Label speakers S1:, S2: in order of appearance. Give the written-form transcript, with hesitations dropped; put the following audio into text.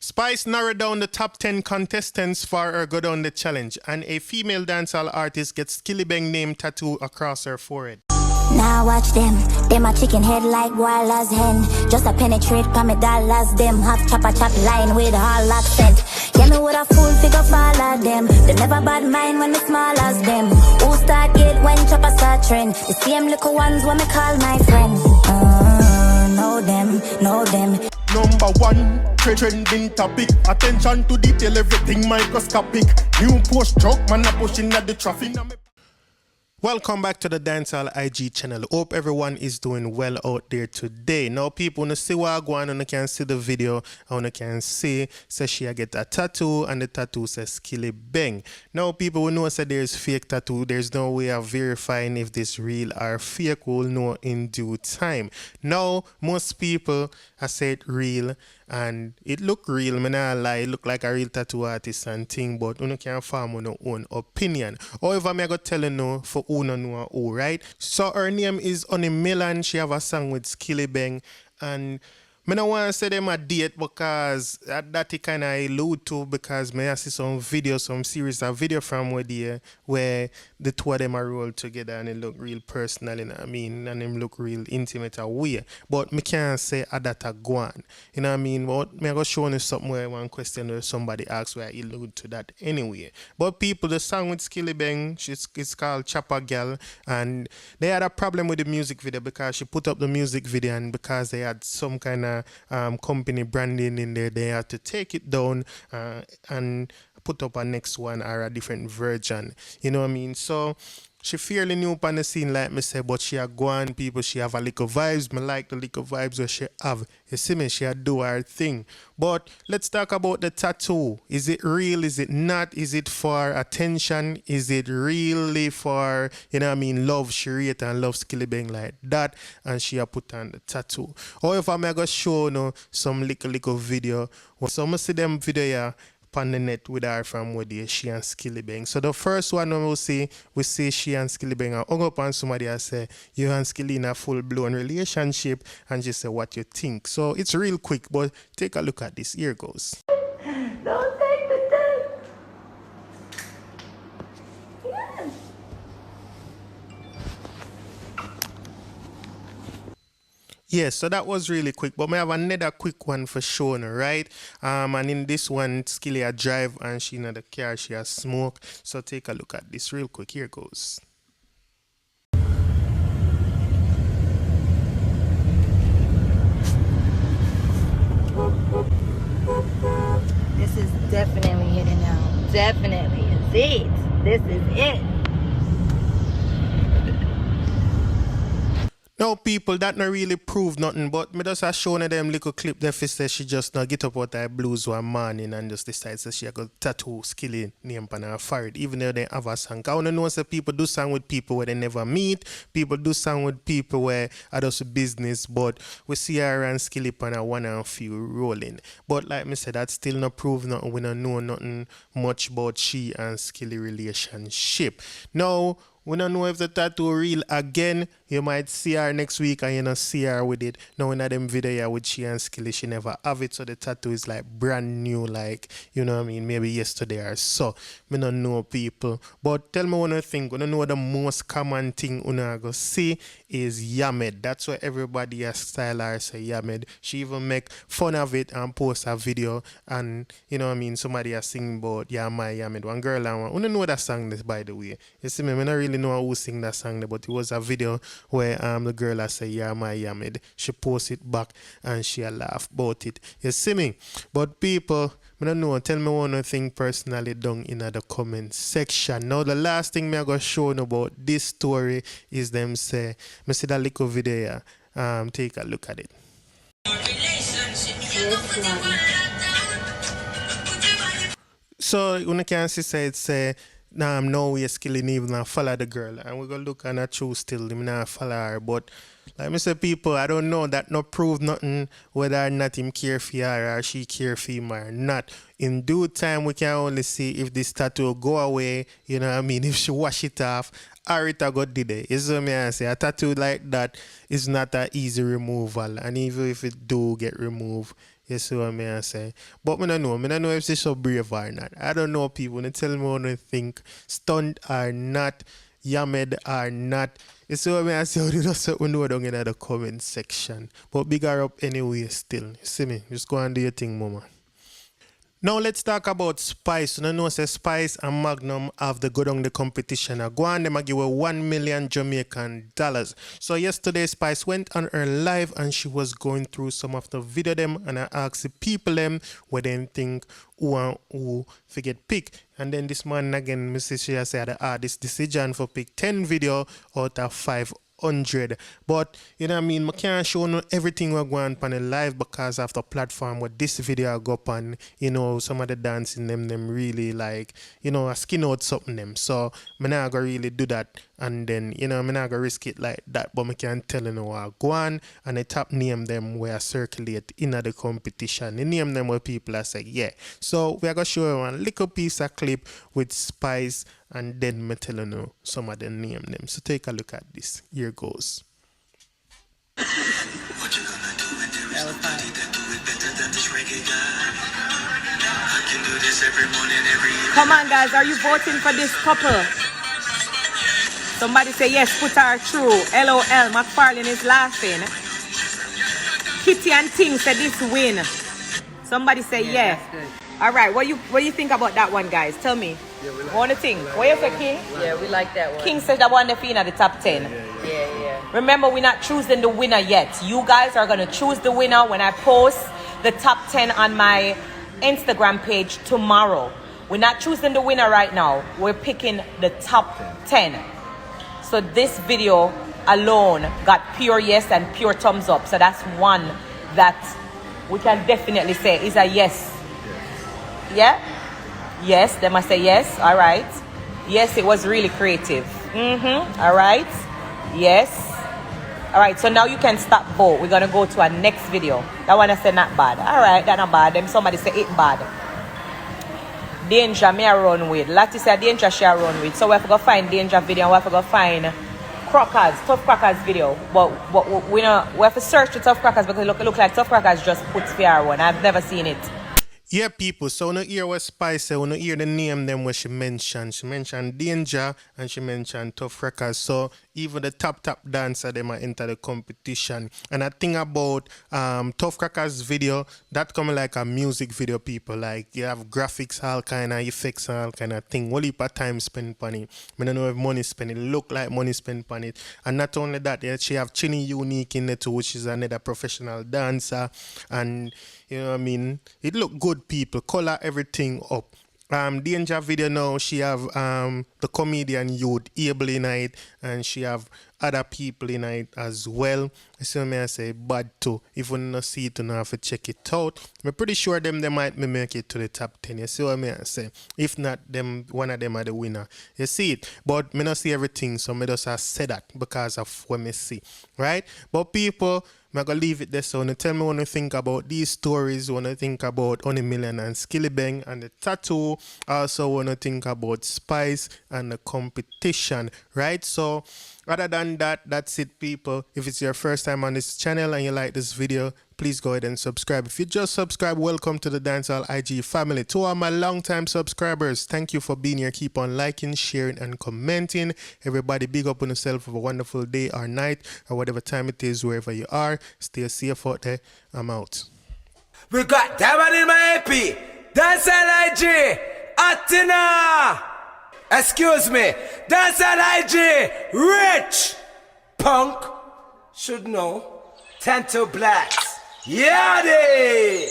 S1: Spice narrowed down the top 10 contestants for her Go Down the Challenge, and a female dancehall artist gets SkilliBeng name tattoo across her forehead.
S2: Now watch them a chicken head like wild as hen. Just a penetrate pa me dollars, them have chop line with all accent. Yeah, me with a full figure follow them. They never bad mind when me small as them. Who start get when chopper start trend? The same little ones when me call my friend. Know them.
S3: Number one, trending topic. Attention to detail, everything microscopic. New post truck, man a pushing at the traffic.
S1: Welcome back to the Dancehall IG channel. Hope everyone is doing well out there today. Now people, when you see what I go on, you can see the video, and you can see, say she get a tattoo, and the tattoo says SkilliBeng. Now people, we know that there's fake tattoo. There's no way of verifying if this real or fake. We'll know in due time. Now, most people have said real, and it look real, me nah lie, it look like a real tattoo artist and thing, but you can form on your own opinion. However, me I go tell you no for who no know who, right? So her name is Oni Milan. She have a song with SkilliBeng, and I don't want to say them a date because that it kind of allude to, because I see some video, some series of video from where the two of them are rolled together and it look real personal, you know what I mean, and them look real intimate and weird. But me can't say that a go on, you know what I mean. But me I go show you something where one question where somebody asks where I allude to that anyway. But people, the song with SkilliBeng, it's called Chopper Girl, and they had a problem with the music video because she put up the music video, and because they had some kind of company branding in there, they had to take it down and put up a next one or a different version, you know what I mean. So she fairly new up on the scene, like me say, but she a go on, people, she have a little vibes. Me like the little vibes where she have. You see me, she a do her thing. But let's talk about the tattoo. Is it real? Is it not? Is it for attention? Is it really for, you know what I mean, love? She rate and love SkilliBeng like that, and she a put on the tattoo. However, I'm going to show you some little video. So I'm going to see them video here on the net with her from where she and SkilliBeng. So the first one we see she and SkilliBeng are hung up on somebody and say, you and Skilly in a full-blown relationship, and she say what you think. So it's real quick, but take a look at this. Here goes.
S2: Don't take the test. Yes.
S1: Yes, so that was really quick, but I have another quick one for Shona, right? And in this one, Skilly a drive and she in the car, she has smoke. So take a look at this real quick. Here goes.
S4: This is definitely it now. Definitely is it. This is it.
S1: Now people, that not really prove nothing, but me just have shown them little clip that says she just not get up out her blues one morning and just decides that she got tattoo Skilly name on her forehead, even though they have a song. I want to know that people do song with people where they never meet, people do song with people where are just business, but we see her and Skilly on a one and few rolling. But like me said, that still not prove nothing. We don't know nothing much about she and Skilly relationship. Now, we don't know if the tattoo real again. You might see her next week and you not see her with it. Now in them video here with she and Skilly, she never have it. So the tattoo is like brand new, like, you know what I mean, maybe yesterday or so. Me don't know people. But tell me what you think. We don't know the most common thing you go see is Yamed. That's what everybody has style her say Yamed. She even make fun of it and post a video, and you know what I mean, somebody has sing about Yeah My Yamed. One girl and one. We don't know that song this, by the way. You see me, I don't really know who sing that song, but it was a video where the girl I say Yeah My Yamed. She post it back and she laugh about it. You see me? But people, I don't know, tell me one thing personally down in the comment section. Now the last thing I'm gonna show you about this story is them say, me see that little video here. Take a look at it. So you can see say it say no way Skilly even follow the girl, and we're gonna look at her true still, him not follow her. But like I say, people, I don't know, that no prove nothing whether or not him care for her or she care for him or not. In due time we can only see if this tattoo go away, you know what I mean, if she wash it off or it go did it. You see me I say, a tattoo like that is not an easy removal, and even if it do get removed, You see what I say? But I don't know. I don't know if she's so brave or not. I don't know people. They tell me what they think. Stunned or not. Yamed or not. You see what I say? You just know down in the comment section. But big her up anyway still. You see me? Just go and do your thing, mama. Now let's talk about Spice. You know, say Spice and Magnum have the go down the competition. Go on, them give her $1 million Jamaican dollars. So yesterday Spice went on her live and she was going through some of the video them and I asked the people them what they think who and who forget pick. And then this man again, Mrs. Shea said the artist decision for pick 10 video out of 500. But you know what I mean, I can't show no everything we're going on the live because of the platform where this video go up on, you know, some of the dancing them really like, you know, a skin out something them. So I'm not gonna really do that and then, you know, I'm not gonna risk it like that, but I can tell you know what go on and the top name them where I circulate in the competition. The name them where people are say yeah. So we're gonna show you one little piece of clip with Spice and then me tell you some of the name them. So take a look at this. Here goes.
S5: What you gonna do when there is nobody that do it better than this reggae guy? I can do this every morning, every evening.
S6: Come on, guys, are you voting for this couple? Somebody say yes, put her through. LOL, McFarlane is laughing. Kitty and Ting said this win. Somebody say yeah. All right, what you think about that one, guys? Tell me. What do you think? What you say, King?
S7: Yeah, we like that one.
S6: King said that one defeat at the top 10.
S7: Yeah.
S6: Remember, we're not choosing the winner yet. You guys are going to choose the winner when I post the top 10 on my Instagram page tomorrow. We're not choosing the winner right now. We're picking the top 10. So this video alone got pure yes and pure thumbs up. So that's one that we can definitely say is a yes. Yeah? Yes, they must say yes. All right. Yes, it was really creative. All right. Yes. All right, so now you can stop vote. We're going to go to our next video. That one I said not bad. All right, that not bad. Then somebody say it bad. Danger, me I run with. Lati said Danger, she I run with. So we have to go find Danger video and we have to go find Crackers, Tough Crackers video. But we have to search the Tough Crackers because it look like Tough Crackers just put fair one. I've never seen it.
S1: Yeah, people, so when you hear what Spice said, when you hear the name them what she mentioned Danger and she mentioned Tough Records. So even the top dancer them are enter the competition. And I think about Tough Records video, that coming like a music video, people. Like you have graphics, all kind of effects, all kind of thing. What heap of time spent on it. I don't know if money spent. It look like money spent on it. And not only that, yeah, she have Chinny Unique in it too, which is another professional dancer. And you know what I mean? It look good, people. Color everything up. Danger video now, she have the comedian Youth Able in it, and she have other people in it as well. So I say bad too. If you don't see it, you have to check it out. I'm pretty sure they might make it to the top 10. You see what I say? If not, one of them are the winner. You see it? But me not see everything, so I just say that because of what I see. Right? But people, I'm going to leave it there. So tell me what you think about these stories. What you think about $1 million and SkilliBeng and the tattoo. Also want to think about Spice and the competition. Right? So other than that, that's it, people. If it's your first time on this channel and you like this video, please go ahead and subscribe. If you just subscribe, welcome to the Dancehall IG family. To all my long-time subscribers, thank you for being here. Keep on liking, sharing, and commenting. Everybody, big up on yourself. Have a wonderful day or night or whatever time it is, wherever you are. Stay safe out there. I'm out.
S8: We got Diamond in my AP. Dancehall IG. Atina. Excuse me. Dancehall IG. Rich. Punk. Should know. 10 to blacks. Yeah, they.